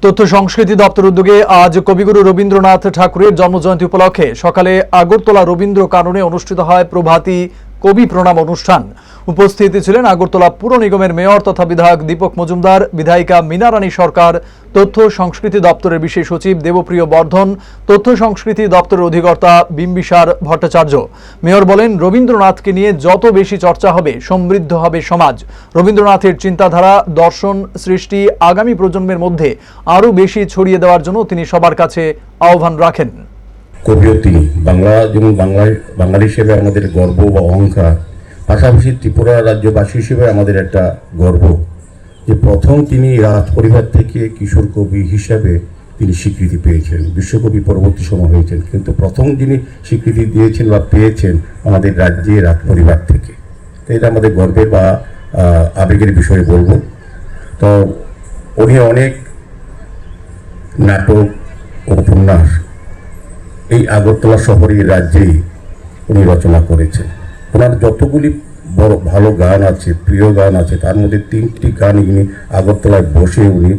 তথ্য সংস্কৃতি দপ্তর উদ্যোগে আজ কবিগুরু রবীন্দ্রনাথ ঠাকুরের জন্মজয়ন্তী উপলক্ষে সকালে আগরতলা রবীন্দ্র কাননে অনুষ্ঠিত হয় প্রভাতী কবি প্রণাম অনুষ্ঠান। উপস্থিত ছিলেন আগরতলা পুর নিগমের মেয়র তথা বিধায়ক দীপক মজুমদার, বিধায়িকা মীনা রানী সরকার, তথ্য সংস্কৃতি দপ্তরের বিশেষ সচিব দেবপ্রিয় বর্ধন, তথ্য সংস্কৃতি দপ্তরের অধিকর্তা বিম্বিসার ভট্টাচার্য। মেয়র বলেন, রবীন্দ্রনাথকে নিয়ে যত বেশি চর্চা হবে সমৃদ্ধ হবে সমাজ। রবীন্দ্রনাথের চিন্তাধারা, দর্শন, সৃষ্টি আগামী প্রজন্মের মধ্যে আরও বেশি ছড়িয়ে দেওয়ার জন্য তিনি সবার কাছে আহ্বান রাখেন। কবিও তিনি বাংলা, যেমন বাঙালি হিসেবে আমাদের গর্ব বা অহংকার, পাশাপাশি ত্রিপুরা রাজ্যবাসী হিসেবে আমাদের একটা গর্ব যে প্রথম তিনি রাজ পরিবার থেকে কিশোর কবি হিসাবে তিনি স্বীকৃতি পেয়েছেন। বিশ্বকবি পরবর্তী সময় হয়েছেন, কিন্তু প্রথম যিনি স্বীকৃতি দিয়েছেন বা পেয়েছেন আমাদের রাজ্যে রাজ পরিবার থেকে। তো এটা আমাদের গর্বের বা আবেগের বিষয়ে বলবো। তো উনি অনেক নাটক, উপন্যাস এই আগরতলা শহরের রাজ্যেই উনি রচনা করেছেন। ওনার যতগুলি বড় ভালো গান আছে, প্রিয় গান আছে, তার মধ্যে 3টি গান উনি আগরতলায় বসে উনি